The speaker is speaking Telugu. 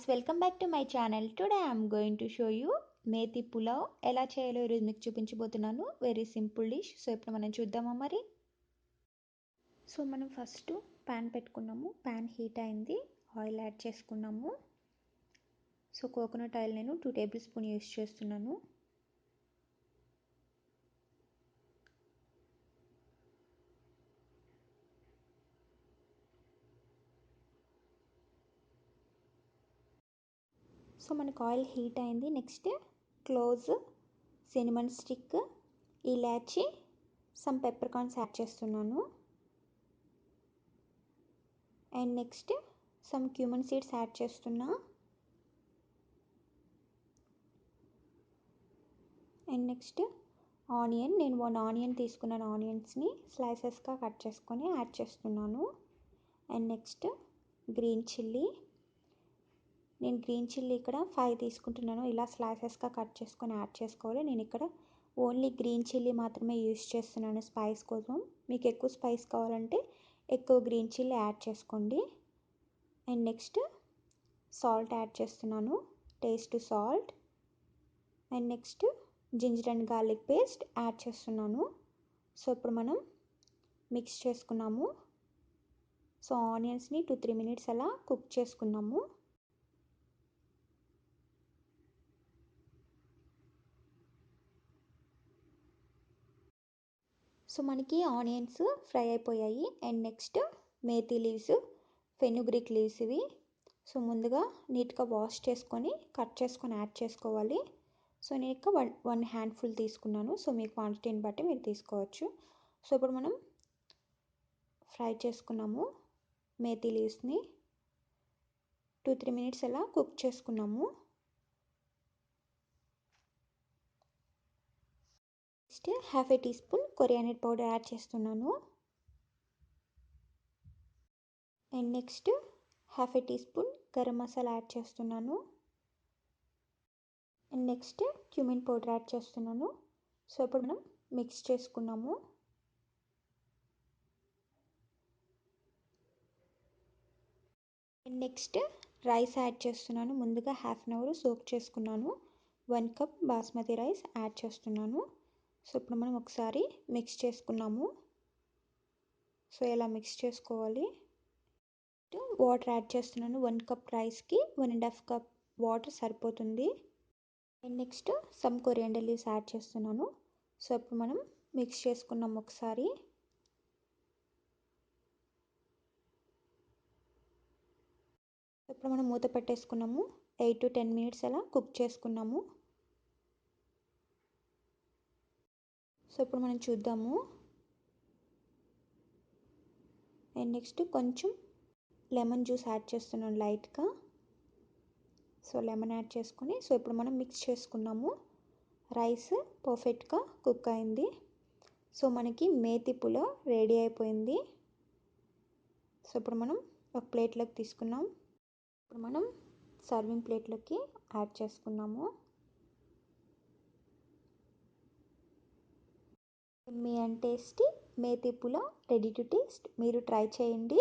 guys, welcome back to my channel. Today I am going to show you Methi Pulao ఎలా చేయాలో ఈరోజు మీకు చూపించబోతున్నాను. Very simple dish. సో ఇప్పుడు మనం చూద్దామా మరి. సో మనం ఫస్ట్ పాన్ పెట్టుకున్నాము. పాన్ హీట్ అయింది. ఆయిల్ యాడ్ చేసుకున్నాము. సో కోకోనట్ ఆయిల్ నేను 2 టేబుల్ స్పూన్ యూస్ చేస్తున్నాను. సో మనకు ఆయిల్ హీట్ అయింది. నెక్స్ట్ క్లోజ్, సినిమన్ స్టిక్, ఇలాచి, సమ్ పెప్పర్ కార్న్స్ యాడ్ చేస్తున్నాను. And next some cumin seeds add చేస్తున్నా. అండ్ నెక్స్ట్ ఆనియన్, నేను 1 ఆనియన్ తీసుకున్నాను. ఆనియన్స్ని స్లైసెస్గా కట్ చేసుకొని యాడ్ చేస్తున్నాను. అండ్ నెక్స్ట్ గ్రీన్ చిల్లీ, నేను గ్రీన్ చిల్లీ ఇక్కడ 5 తీసుకుంటున్నాను. ఇలా స్లైసెస్గా కట్ చేసుకొని యాడ్ చేసుకోవాలి. నేను ఇక్కడ ఓన్లీ గ్రీన్ చిల్లీ మాత్రమే యూస్ చేస్తున్నాను స్పైస్ కోసం. మీకు ఎక్కువ స్పైస్ కావాలంటే ఎక్కువ గ్రీన్ చిల్లీ యాడ్ చేసుకోండి. అండ్ నెక్స్ట్ సాల్ట్ యాడ్ చేస్తున్నాను, taste salt. And next ginger and garlic paste add చేస్తున్నాను. సో ఇప్పుడు మనం మిక్స్ చేసుకున్నాము. సో ఆనియన్స్ని 2-3 మినిట్స్ అలా కుక్ చేసుకున్నాము. సో మనకి ఆనియన్స్ ఫ్రై అయిపోయాయి. And next methi leaves, fenugreek leaves ఇవి. సో ముందుగా నీట్గా వాష్ చేసుకొని కట్ చేసుకొని యాడ్ చేసుకోవాలి. సో నేను ఇక్కడ 1 హ్యాండ్ఫుల్ తీసుకున్నాను. సో మీ క్వాంటిటీని బట్టి మీరు తీసుకోవచ్చు. సో ఇప్పుడు మనం ఫ్రై చేసుకున్నాము మేథీ లీవ్స్ని. 2-3 మినిట్స్ అలా కుక్ చేసుకున్నాము. Next ½ teaspoon coriander powder add చేస్తున్నాను. And next ½ teaspoon garam masala add చేస్తున్నాను. And next cumin powder add చేస్తున్నాను. సో ఇప్పుడు మనం మిక్స్ చేసుకున్నాము. అండ్ నెక్స్ట్ రైస్ యాడ్ చేస్తున్నాను. ముందుగా ½ అన్ అవర్ సోక్ చేసుకున్నాను. 1 కప్ బాస్మతి రైస్ యాడ్ చేస్తున్నాను. సో ఇప్పుడు మనం ఒకసారి మిక్స్ చేసుకున్నాము. సో ఇలా మిక్స్ చేసుకోవాలి. వాటర్ యాడ్ చేస్తున్నాను. 1 కప్ రైస్కి 1.5 కప్ వాటర్ సరిపోతుంది. And next some coriander leaves add చేస్తున్నాను. సో ఇప్పుడు మనం మిక్స్ చేసుకున్నాము ఒకసారి. ఇప్పుడు మనం మూత పెట్టేసుకున్నాము. 8-10 మినిట్స్ అలా కుక్ చేసుకున్నాము. సో ఇప్పుడు మనం చూద్దాము. అండ్ నెక్స్ట్ కొంచెం లెమన్ జ్యూస్ యాడ్ చేస్తున్నాను లైట్గా. సో లెమన్ యాడ్ చేసుకొని సో ఇప్పుడు మనం మిక్స్ చేసుకున్నాము. రైస్ పర్ఫెక్ట్గా కుక్ అయింది. సో మనకి మేథి పులావ్ రెడీ అయిపోయింది. సో ఇప్పుడు మనం ఒక ప్లేట్లోకి తీసుకున్నాం. ఇప్పుడు మనం సర్వింగ్ ప్లేట్లోకి యాడ్ చేసుకున్నాము. Me and tasty methi pulao ready to taste. మీరు ట్రై చేయండి.